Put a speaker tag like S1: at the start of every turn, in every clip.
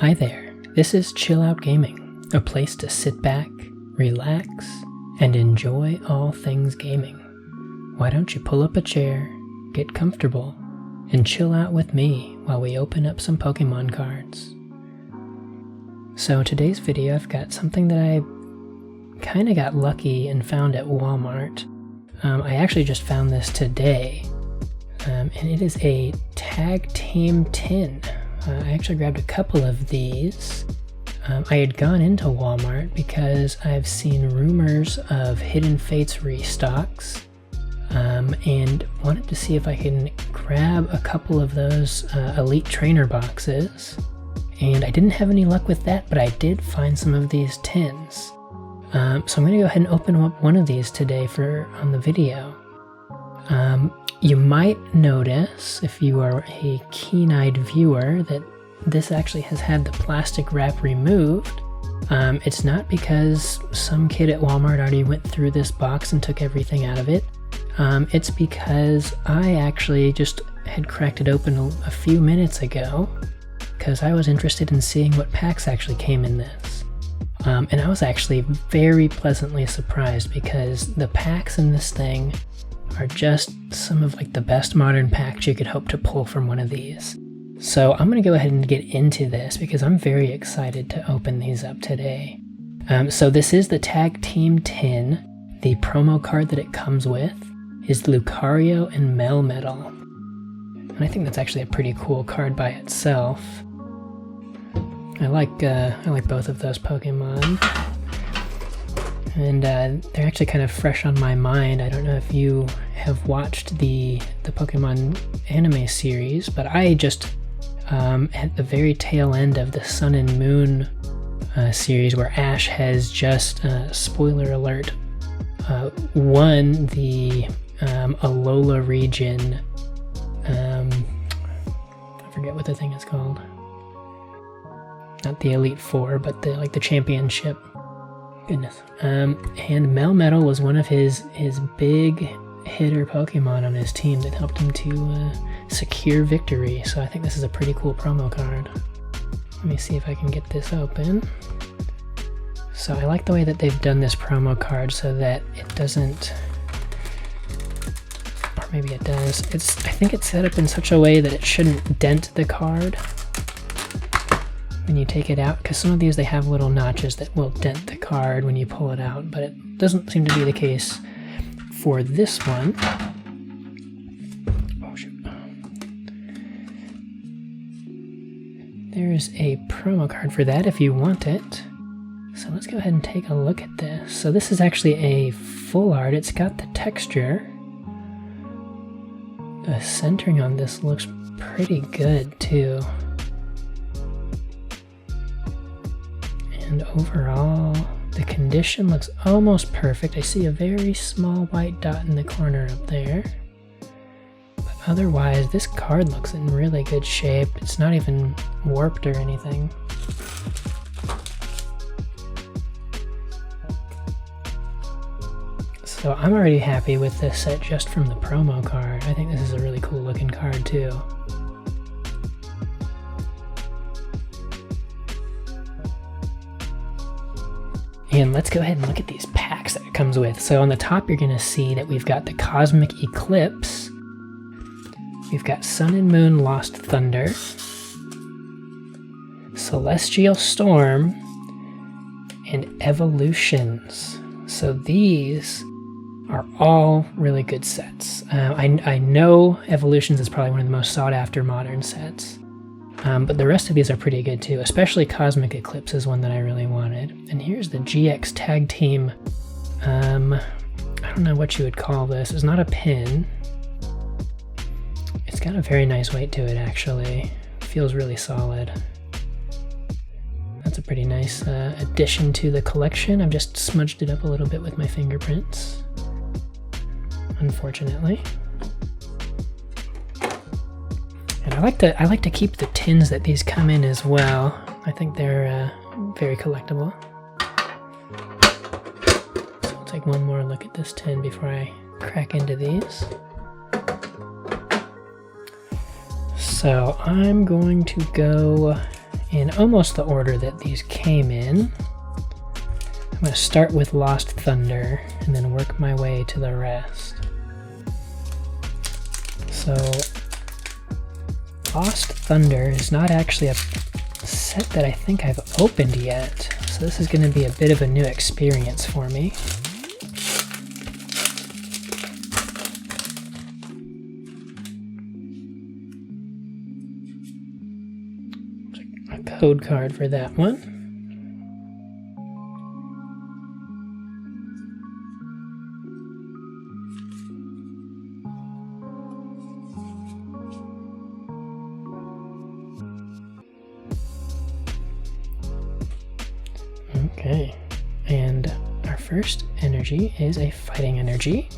S1: Hi there, this is Chill Out Gaming, a place to sit back, relax, and enjoy all things gaming. Why don't you pull up a chair, get comfortable, and chill out with me while we open up some Pokemon cards. So today's video I've got something that I kind of got lucky and found at Walmart. I actually just found this today, and it is a Tag Team tin. I actually grabbed a couple of these. I had gone into Walmart because I've seen rumors of Hidden Fates restocks, and wanted to see if I can grab a couple of those Elite Trainer boxes. And I didn't have any luck with that, but I did find some of these tins. So I'm going to go ahead and open up one of these today on the video. You might notice, if you are a keen-eyed viewer, that this actually has had the plastic wrap removed. It's not because some kid at Walmart already went through this box and took everything out of it. It's because I actually just had cracked it open a few minutes ago because I was interested in seeing what packs actually came in this. And I was actually very pleasantly surprised because the packs in this thing are just some of the best modern packs you could hope to pull from one of these. So I'm going to go ahead and get into this because I'm very excited to open these up today. So this is the Tag Team tin. The promo card that it comes with is Lucario and Melmetal. And I think that's actually a pretty cool card by itself. I like both of those Pokemon. And they're actually kind of fresh on my mind. I don't know if you have watched the Pokemon anime series, but I just, at the very tail end of the Sun and Moon series, where Ash has just, spoiler alert, won the Alola region, I forget what the thing is called. Not the Elite Four, but the championship. Goodness. And Melmetal was one of his big hitter Pokemon on his team that helped him to secure victory. So I think this is a pretty cool promo card. Let me see if I can get this open. So I like the way that they've done this promo card so that it doesn't, or maybe it does. I think it's set up in such a way that it shouldn't dent the card when you take it out, because some of these, they have little notches that will dent the card when you pull it out, but it doesn't seem to be the case for this one. Oh shoot. There's a promo card for that if you want it. So let's go ahead and take a look at this. So this is actually a full art. It's got the texture. The centering on this looks pretty good too. And overall, the condition looks almost perfect. I see a very small white dot in the corner up there. But otherwise, this card looks in really good shape. It's not even warped or anything. So I'm already happy with this set just from the promo card. I think this is a really cool looking card too. And let's go ahead and look at these packs that it comes with. So on the top, you're going to see that we've got the Cosmic Eclipse. We've got Sun and Moon Lost Thunder. Celestial Storm. And Evolutions. So these are all really good sets. I know Evolutions is probably one of the most sought after modern sets. But the rest of these are pretty good too, especially Cosmic Eclipse is one that I really wanted. And here's the GX Tag Team, I don't know what you would call this. It's not a pin. It's got a very nice weight to it actually. Feels really solid. That's a pretty nice addition to the collection. I've just smudged it up a little bit with my fingerprints, unfortunately. And I like to keep the tins that these come in as well. I think they're very collectible. So I'll take one more look at this tin before I crack into these. So I'm going to go in almost the order that these came in. I'm going to start with Lost Thunder and then work my way to the rest. So Lost Thunder is not actually a set that I think I've opened yet, so this is going to be a bit of a new experience for me. A code card for that one. Okay, and our first energy is a fighting energy.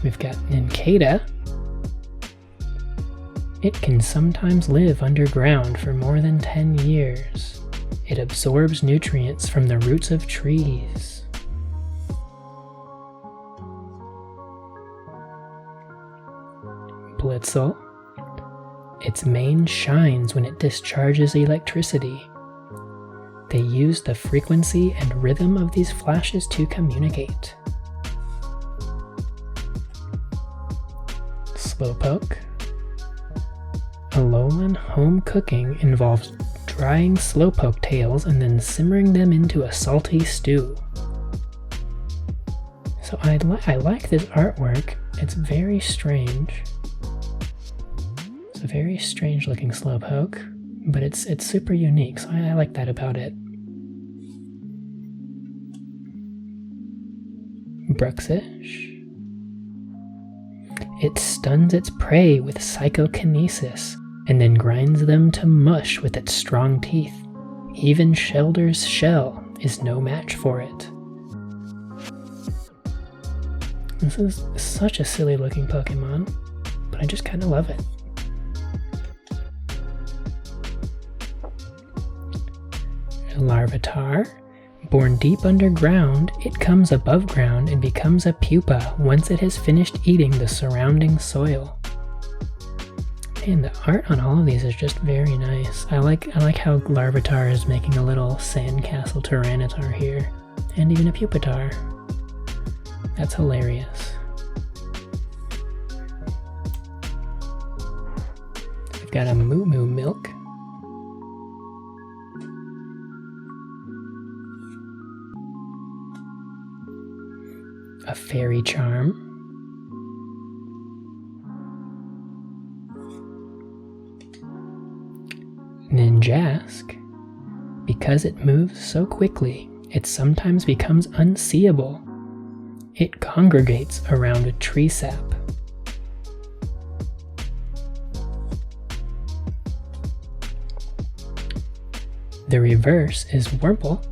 S1: We've got Nincada. It can sometimes live underground for more than 10 years. It absorbs nutrients from the roots of trees. Blitzel. Its mane shines when it discharges electricity. They use the frequency and rhythm of these flashes to communicate. Slowpoke. Alolan home cooking involves drying slowpoke tails and then simmering them into a salty stew. So I like this artwork. It's very strange. A very strange looking slowpoke, but it's super unique, so I like that about it. Bruxish. It stuns its prey with psychokinesis and then grinds them to mush with its strong teeth. Even Shelder's shell is no match for it. This is such a silly looking Pokemon, but I just kind of love it. Larvitar. Born deep underground, it comes above ground and becomes a pupa once it has finished eating the surrounding soil. And the art on all of these is just very nice. I like how Larvitar is making a little sandcastle Tyranitar here, and even a Pupitar. That's hilarious. We've got a Moo Moo Milk. A Fairy Charm. Ninjask. Because it moves so quickly, it sometimes becomes unseeable. It congregates around a tree sap. The reverse is Wurmple.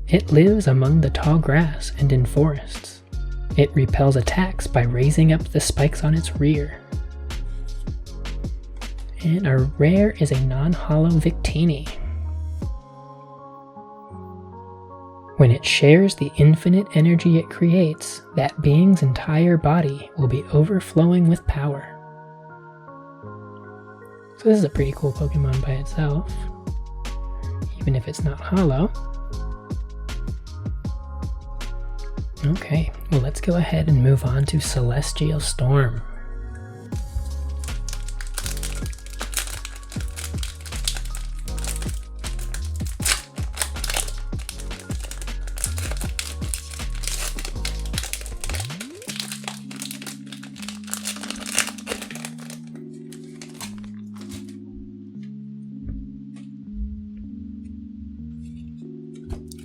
S1: It lives among the tall grass and in forests. It repels attacks by raising up the spikes on its rear. And our rare is a non-hollow Victini. When it shares the infinite energy it creates, that being's entire body will be overflowing with power. So this is a pretty cool Pokemon by itself, even if it's not hollow. Okay, well let's go ahead and move on to Celestial Storm.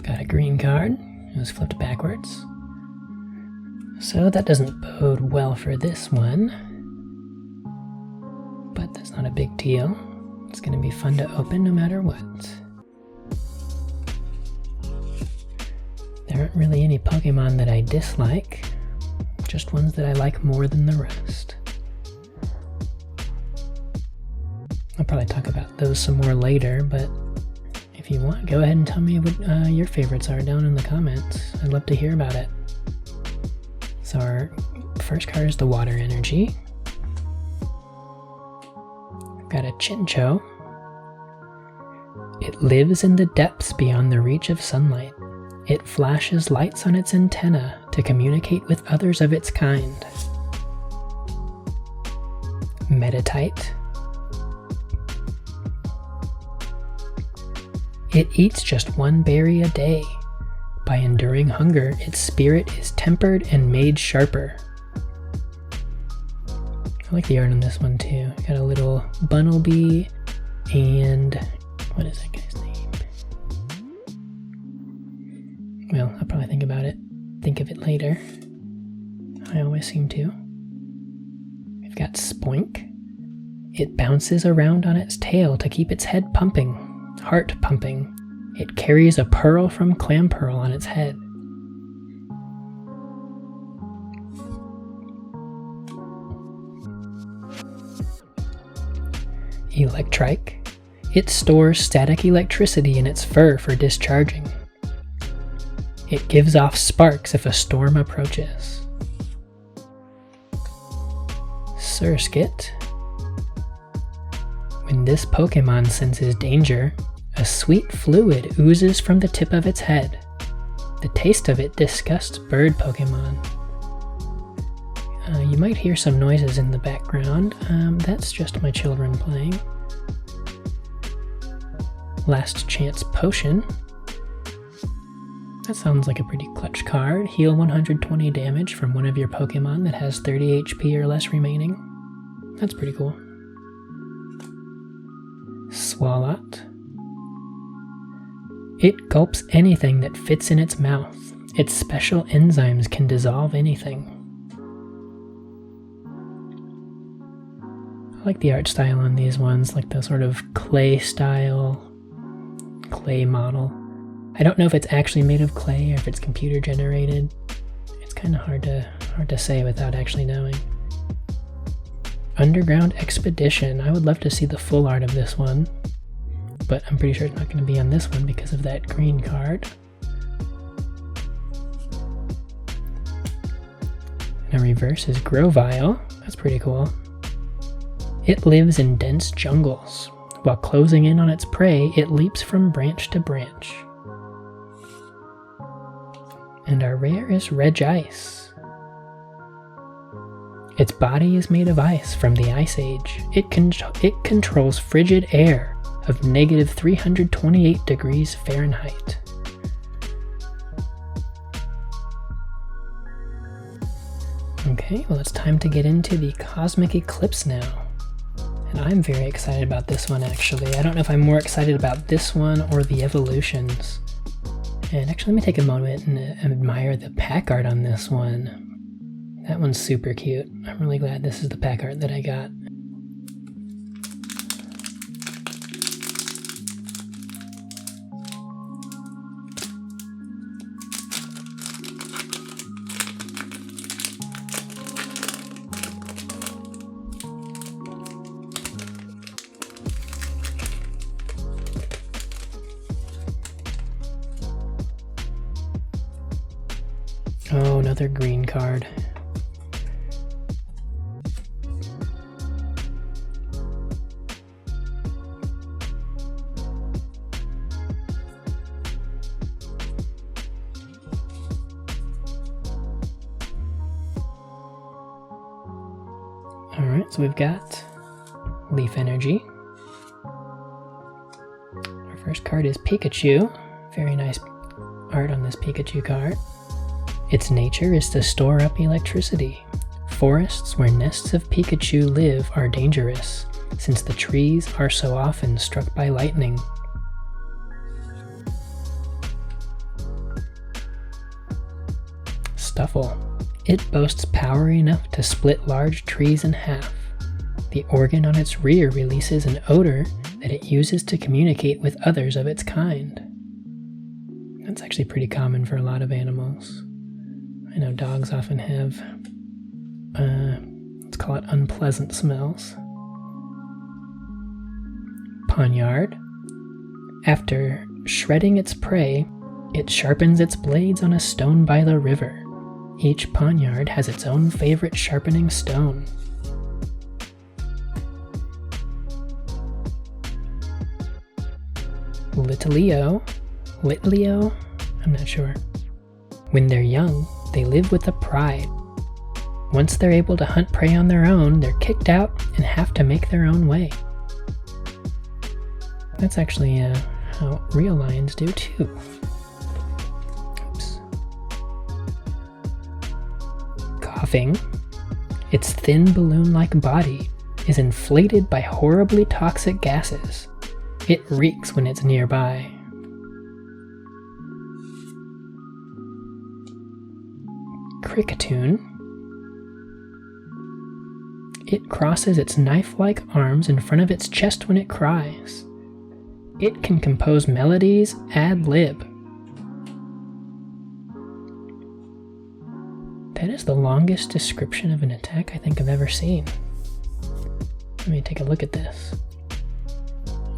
S1: Got a green card. It was flipped backwards. So that doesn't bode well for this one, but that's not a big deal. It's going to be fun to open no matter what. There aren't really any Pokemon that I dislike, just ones that I like more than the rest. I'll probably talk about those some more later, but if you want, go ahead and tell me what your favorites are down in the comments. I'd love to hear about it. So our first card is the Water Energy. Got a Chincho. It lives in the depths beyond the reach of sunlight. It flashes lights on its antenna to communicate with others of its kind. Metatite. It eats just one berry a day. By enduring hunger, its spirit is tempered and made sharper. I like the art on this one too. Got a little Bunnelby and what is that guy's name? Well, I'll probably think of it later. I always seem to. We've got Spoink. It bounces around on its tail to keep its head pumping, heart pumping. It carries a pearl from Clampearl on its head. Electrike. It stores static electricity in its fur for discharging. It gives off sparks if a storm approaches. Surskit. When this Pokemon senses danger, a sweet fluid oozes from the tip of its head. The taste of it disgusts bird Pokemon. You might hear some noises in the background. That's just my children playing. Last Chance Potion. That sounds like a pretty clutch card. Heal 120 damage from one of your Pokemon that has 30 HP or less remaining. That's pretty cool. Swalot. It gulps anything that fits in its mouth. Its special enzymes can dissolve anything. I like the art style on these ones, like the sort of clay style, clay model. I don't know if it's actually made of clay or if it's computer generated. It's kind of hard to say without actually knowing. Underground Expedition. I would love to see the full art of this one, but I'm pretty sure it's not going to be on this one because of that green card. And a reverse is Grovyle. That's pretty cool. It lives in dense jungles. While closing in on its prey, it leaps from branch to branch. And our rare is Regice. Its body is made of ice from the Ice Age. It controls frigid air of negative 328 degrees Fahrenheit. Okay, well it's time to get into the Cosmic Eclipse now. And I'm very excited about this one actually. I don't know if I'm more excited about this one or the evolutions. And actually let me take a moment and admire the pack art on this one. That one's super cute. I'm really glad this is the pack art that I got. Oh, another green card. Alright, so we've got Leaf Energy. Our first card is Pikachu. Very nice art on this Pikachu card. Its nature is to store up electricity. Forests where nests of Pikachu live are dangerous, since the trees are so often struck by lightning. Stuffle. It boasts power enough to split large trees in half. The organ on its rear releases an odor that it uses to communicate with others of its kind. That's actually pretty common for a lot of animals. I know dogs often have, let's call it unpleasant smells. Poniard. After shredding its prey, it sharpens its blades on a stone by the river. Each poniard has its own favorite sharpening stone. Litleo, I'm not sure. When they're young, they live with a pride. Once they're able to hunt prey on their own, they're kicked out and have to make their own way. That's actually how real lions do too. Oops. Coughing. Its thin balloon-like body is inflated by horribly toxic gases. It reeks when it's nearby. Cricketoon. It crosses its knife-like arms in front of its chest when it cries. It can compose melodies ad lib. That is the longest description of an attack I think I've ever seen. Let me take a look at this.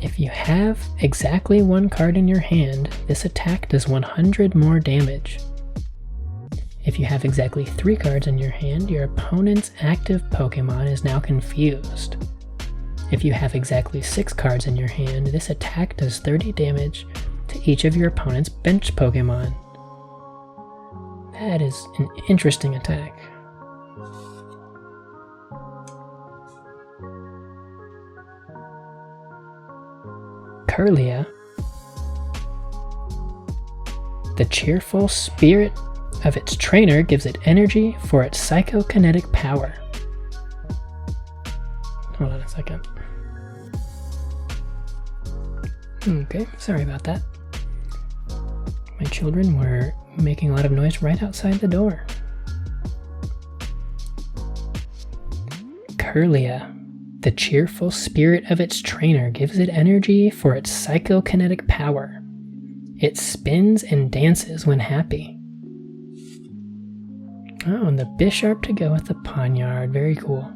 S1: If you have exactly one card in your hand, this attack does 100 more damage. If you have exactly 3 cards in your hand, your opponent's active Pokemon is now confused. If you have exactly 6 cards in your hand, this attack does 30 damage to each of your opponent's bench Pokemon. That is an interesting attack. Kirlia. The cheerful spirit of its trainer gives it energy for its psychokinetic power. Hold on a second. Okay, sorry about that. My children were making a lot of noise right outside the door. Kirlia. The cheerful spirit of its trainer gives it energy for its psychokinetic power. It spins and dances when happy. Oh, and the Bisharp to go with the Poniard. Very cool.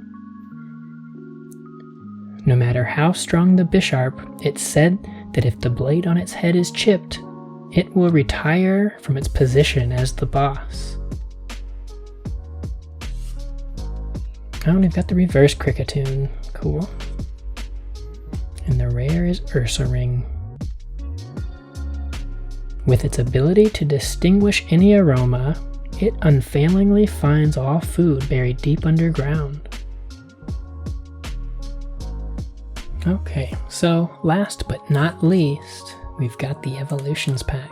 S1: No matter how strong the Bisharp, it's said that if the blade on its head is chipped, it will retire from its position as the boss. Oh, and we've got the reverse Cricketoon. Cool. And the rare is Ursaring. With its ability to distinguish any aroma, it unfailingly finds all food buried deep underground. Okay, so last but not least, we've got the Evolutions pack.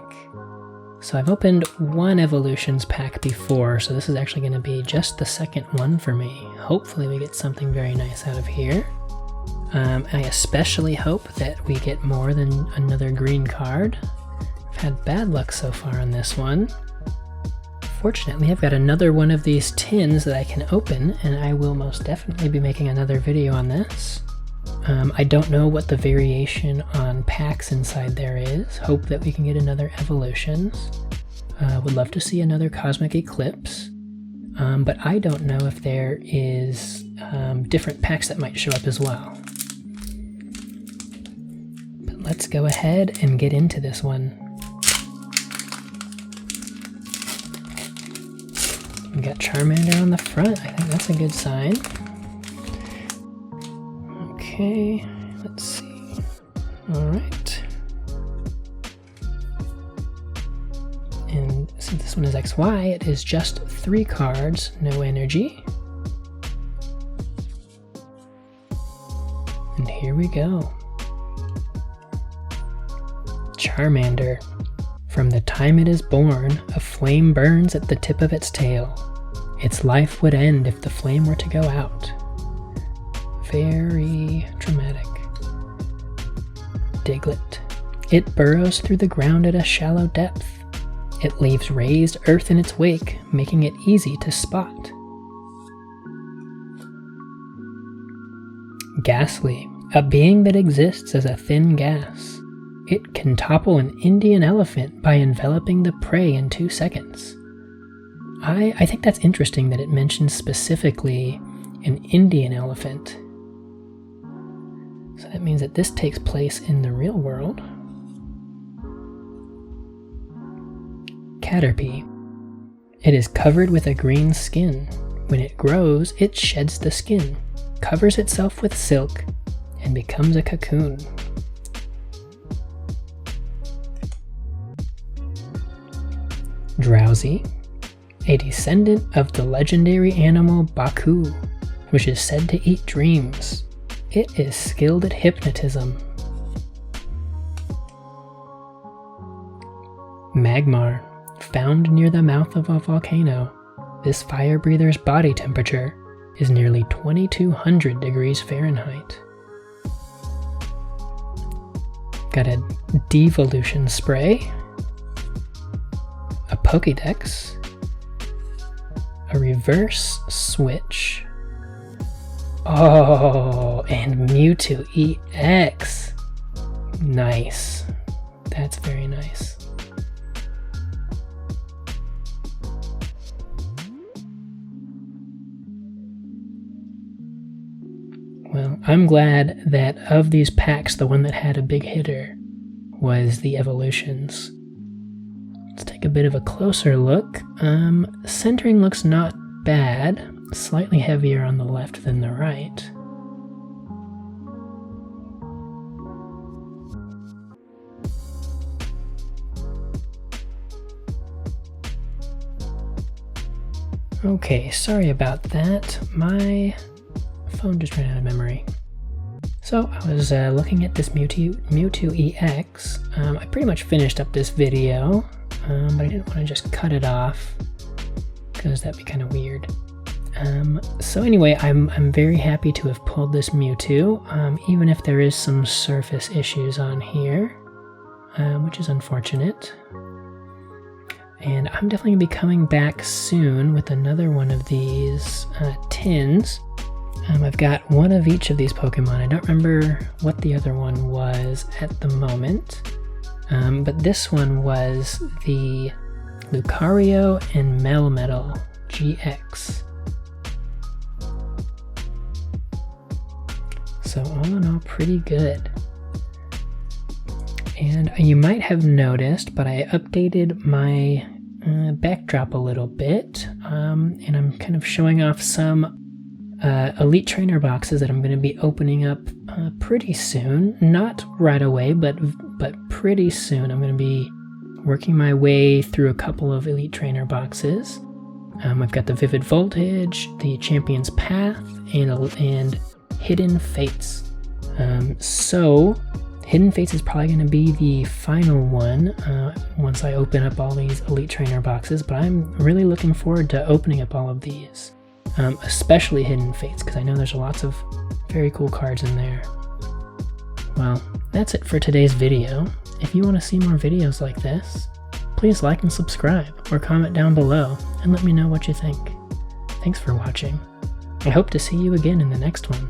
S1: So I've opened one Evolutions pack before, so this is actually going to be just the second one for me. Hopefully we get something very nice out of here. I especially hope that we get more than another green card. I've had bad luck so far on this one. Fortunately, I've got another one of these tins that I can open, and I will most definitely be making another video on this. I don't know what the variation on packs inside there is. Hope that we can get another Evolutions. Would love to see another Cosmic Eclipse. But I don't know if there is different packs that might show up as well. But let's go ahead and get into this one. We got Charmander on the front. I think that's a good sign. Okay, let's see. Alright. And since this one is XY, it is just 3 cards, no energy. And here we go. Charmander. From the time it is born, a flame burns at the tip of its tail. Its life would end if the flame were to go out. Very dramatic. Diglett. It burrows through the ground at a shallow depth. It leaves raised earth in its wake, making it easy to spot. Ghastly. A being that exists as a thin gas. It can topple an Indian elephant by enveloping the prey in 2 seconds. I think that's interesting that it mentions specifically an Indian elephant. So that means that this takes place in the real world. Caterpie. It is covered with a green skin. When it grows, it sheds the skin, covers itself with silk, and becomes a cocoon. Drowsy, a descendant of the legendary animal Baku, which is said to eat dreams. It is skilled at hypnotism. Magmar, found near the mouth of a volcano. This fire breather's body temperature is nearly 2200 degrees Fahrenheit. Got a devolution spray, a Pokédex, a reverse switch. Oh, and Mewtwo EX. Nice. That's very nice. Well, I'm glad that of these packs, the one that had a big hitter was the evolutions. Let's take a bit of a closer look. Centering looks not bad, slightly heavier on the left than the right. Okay, sorry about that. My phone just ran out of memory. So I was looking at this Mewtwo EX. I pretty much finished up this video, but I didn't want to just cut it off because that'd be kind of weird. So anyway, I'm very happy to have pulled this Mewtwo, even if there is some surface issues on here, which is unfortunate. And I'm definitely going to be coming back soon with another one of these tins. I've got one of each of these Pokemon. I don't remember what the other one was at the moment, but this one was the Lucario and Melmetal GX. So all in all, pretty good. And you might have noticed, but I updated my backdrop a little bit, and I'm kind of showing off some Elite Trainer boxes that I'm going to be opening up pretty soon. Not right away, but pretty soon. I'm going to be working my way through a couple of Elite Trainer boxes. I've got the Vivid Voltage, the Champion's Path, and Hidden Fates. So Hidden Fates is probably going to be the final one once I open up all these Elite Trainer boxes, but I'm really looking forward to opening up all of these. Especially Hidden Fates, because I know there's lots of very cool cards in there. Well, that's it for today's video. If you want to see more videos like this, please like and subscribe, or comment down below and let me know what you think. Thanks for watching. I hope to see you again in the next one.